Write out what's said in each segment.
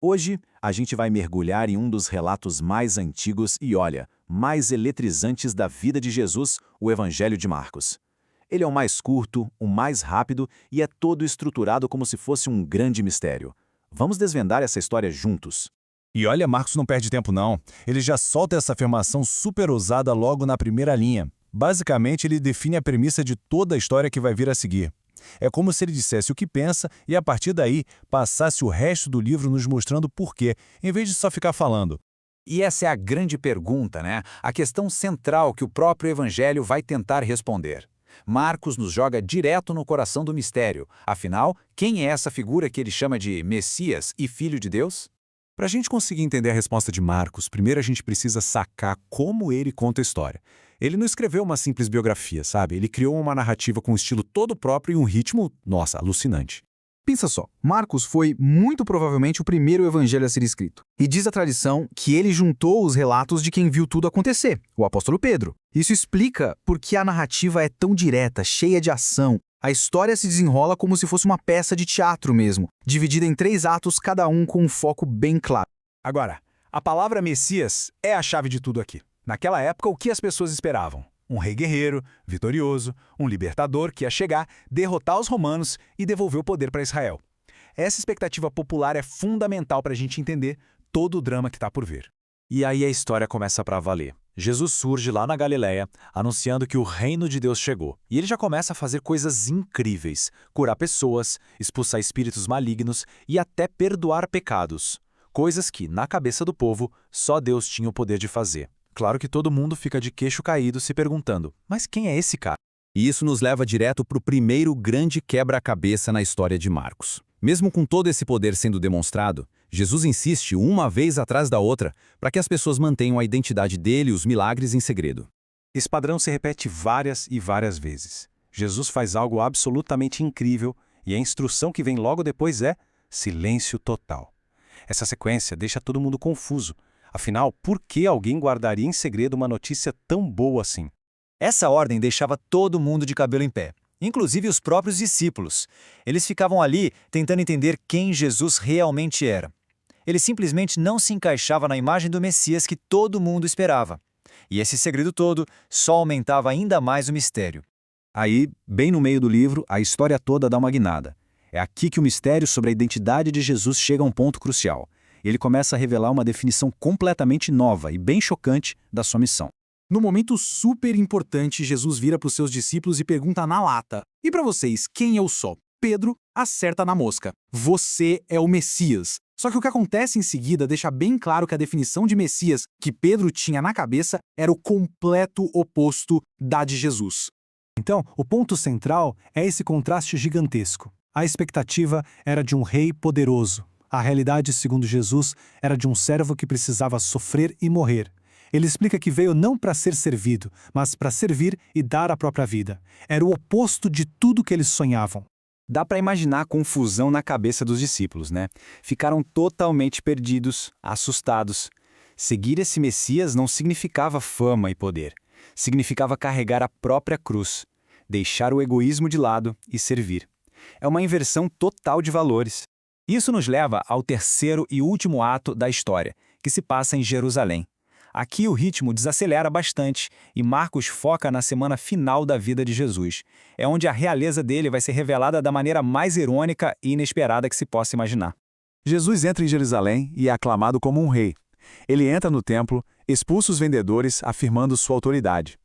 Hoje, a gente vai mergulhar em um dos relatos mais antigos e, olha, mais eletrizantes da vida de Jesus, o Evangelho de Marcos. Ele é o mais curto, o mais rápido e é todo estruturado como se fosse um grande mistério. Vamos desvendar essa história juntos. E olha, Marcos não perde tempo não. Ele já solta essa afirmação super ousada logo na primeira linha. Basicamente, ele define a premissa de toda a história que vai vir a seguir. É como se ele dissesse o que pensa e, a partir daí, passasse o resto do livro nos mostrando por quê, em vez de só ficar falando. E essa é a grande pergunta, né? A questão central que o próprio Evangelho vai tentar responder. Marcos nos joga direto no coração do mistério. Afinal, quem é essa figura que ele chama de Messias e Filho de Deus? Para a gente conseguir entender a resposta de Marcos, primeiro a gente precisa sacar como ele conta a história. Ele não escreveu uma simples biografia, sabe? Ele criou uma narrativa com um estilo todo próprio e um ritmo, nossa, alucinante. Pensa só, Marcos foi muito provavelmente o primeiro evangelho a ser escrito. E diz a tradição que ele juntou os relatos de quem viu tudo acontecer, o apóstolo Pedro. Isso explica por que a narrativa é tão direta, cheia de ação. A história se desenrola como se fosse uma peça de teatro mesmo, dividida em 3 atos, cada um com um foco bem claro. Agora, a palavra Messias é a chave de tudo aqui. Naquela época, o que as pessoas esperavam? Um rei guerreiro, vitorioso, um libertador que ia chegar, derrotar os romanos e devolver o poder para Israel. Essa expectativa popular é fundamental para a gente entender todo o drama que está por vir. E aí a história começa para valer. Jesus surge lá na Galileia, anunciando que o reino de Deus chegou. E ele já começa a fazer coisas incríveis, curar pessoas, expulsar espíritos malignos e até perdoar pecados. Coisas que, na cabeça do povo, só Deus tinha o poder de fazer. Claro que todo mundo fica de queixo caído se perguntando, mas quem é esse cara? E isso nos leva direto para o primeiro grande quebra-cabeça na história de Marcos. Mesmo com todo esse poder sendo demonstrado, Jesus insiste uma vez atrás da outra para que as pessoas mantenham a identidade dele e os milagres em segredo. Esse padrão se repete várias e várias vezes. Jesus faz algo absolutamente incrível e a instrução que vem logo depois é silêncio total. Essa sequência deixa todo mundo confuso. Afinal, por que alguém guardaria em segredo uma notícia tão boa assim? Essa ordem deixava todo mundo de cabelo em pé, inclusive os próprios discípulos. Eles ficavam ali tentando entender quem Jesus realmente era. Ele simplesmente não se encaixava na imagem do Messias que todo mundo esperava. E esse segredo todo só aumentava ainda mais o mistério. Aí, bem no meio do livro, a história toda dá uma guinada. É aqui que o mistério sobre a identidade de Jesus chega a um ponto crucial. Ele começa a revelar uma definição completamente nova e bem chocante da sua missão. No momento super importante, Jesus vira para os seus discípulos e pergunta na lata: "E para vocês, quem eu sou?" Pedro acerta na mosca: "Você é o Messias." Só que o que acontece em seguida deixa bem claro que a definição de Messias que Pedro tinha na cabeça era o completo oposto da de Jesus. Então, o ponto central é esse contraste gigantesco. A expectativa era de um rei poderoso. A realidade, segundo Jesus, era de um servo que precisava sofrer e morrer. Ele explica que veio não para ser servido, mas para servir e dar a própria vida. Era o oposto de tudo que eles sonhavam. Dá para imaginar a confusão na cabeça dos discípulos, né? Ficaram totalmente perdidos, assustados. Seguir esse Messias não significava fama e poder. Significava carregar a própria cruz, deixar o egoísmo de lado e servir. É uma inversão total de valores. Isso nos leva ao terceiro e último ato da história, que se passa em Jerusalém. Aqui o ritmo desacelera bastante e Marcos foca na semana final da vida de Jesus. É onde a realeza dele vai ser revelada da maneira mais irônica e inesperada que se possa imaginar. Jesus entra em Jerusalém e é aclamado como um rei. Ele entra no templo, expulsa os vendedores, afirmando sua autoridade.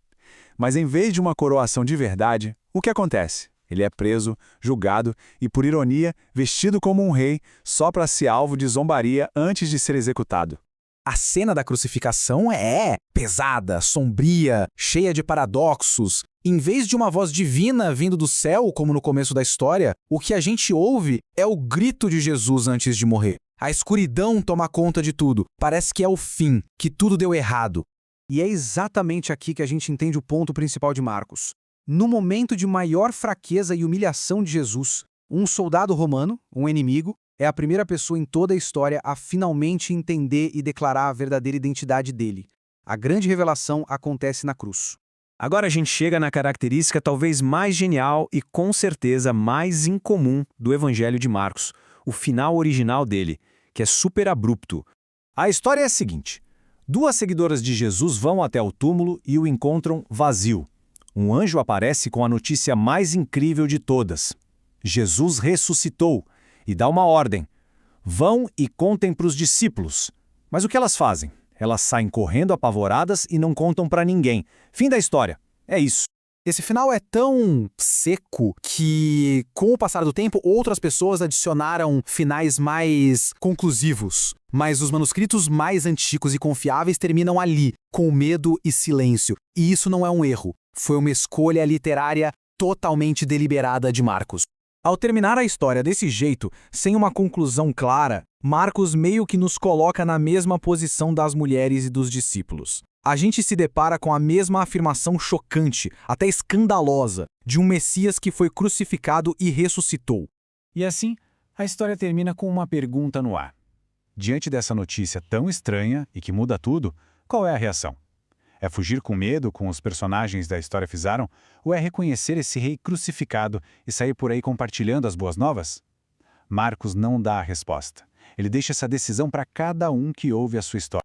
Mas em vez de uma coroação de verdade, o que acontece? Ele é preso, julgado e, por ironia, vestido como um rei, só para ser alvo de zombaria antes de ser executado. A cena da crucificação é pesada, sombria, cheia de paradoxos. Em vez de uma voz divina vindo do céu, como no começo da história, o que a gente ouve é o grito de Jesus antes de morrer. A escuridão toma conta de tudo. Parece que é o fim, que tudo deu errado. E é exatamente aqui que a gente entende o ponto principal de Marcos. No momento de maior fraqueza e humilhação de Jesus, um soldado romano, um inimigo, é a primeira pessoa em toda a história a finalmente entender e declarar a verdadeira identidade dele. A grande revelação acontece na cruz. Agora a gente chega na característica talvez mais genial e com certeza mais incomum do Evangelho de Marcos, o final original dele, que é super abrupto. A história é a seguinte: duas seguidoras de Jesus vão até o túmulo e o encontram vazio. Um anjo aparece com a notícia mais incrível de todas. Jesus ressuscitou e dá uma ordem. Vão e contem para os discípulos. Mas o que elas fazem? Elas saem correndo apavoradas e não contam para ninguém. Fim da história. É isso. Esse final é tão seco que, com o passar do tempo, outras pessoas adicionaram finais mais conclusivos. Mas os manuscritos mais antigos e confiáveis terminam ali, com medo e silêncio. E isso não é um erro. Foi uma escolha literária totalmente deliberada de Marcos. Ao terminar a história desse jeito, sem uma conclusão clara, Marcos meio que nos coloca na mesma posição das mulheres e dos discípulos. A gente se depara com a mesma afirmação chocante, até escandalosa, de um Messias que foi crucificado e ressuscitou. E assim, a história termina com uma pergunta no ar. Diante dessa notícia tão estranha e que muda tudo, qual é a reação? É fugir com medo, como os personagens da história fizeram, ou é reconhecer esse rei crucificado e sair por aí compartilhando as boas novas? Marcos não dá a resposta. Ele deixa essa decisão para cada um que ouve a sua história.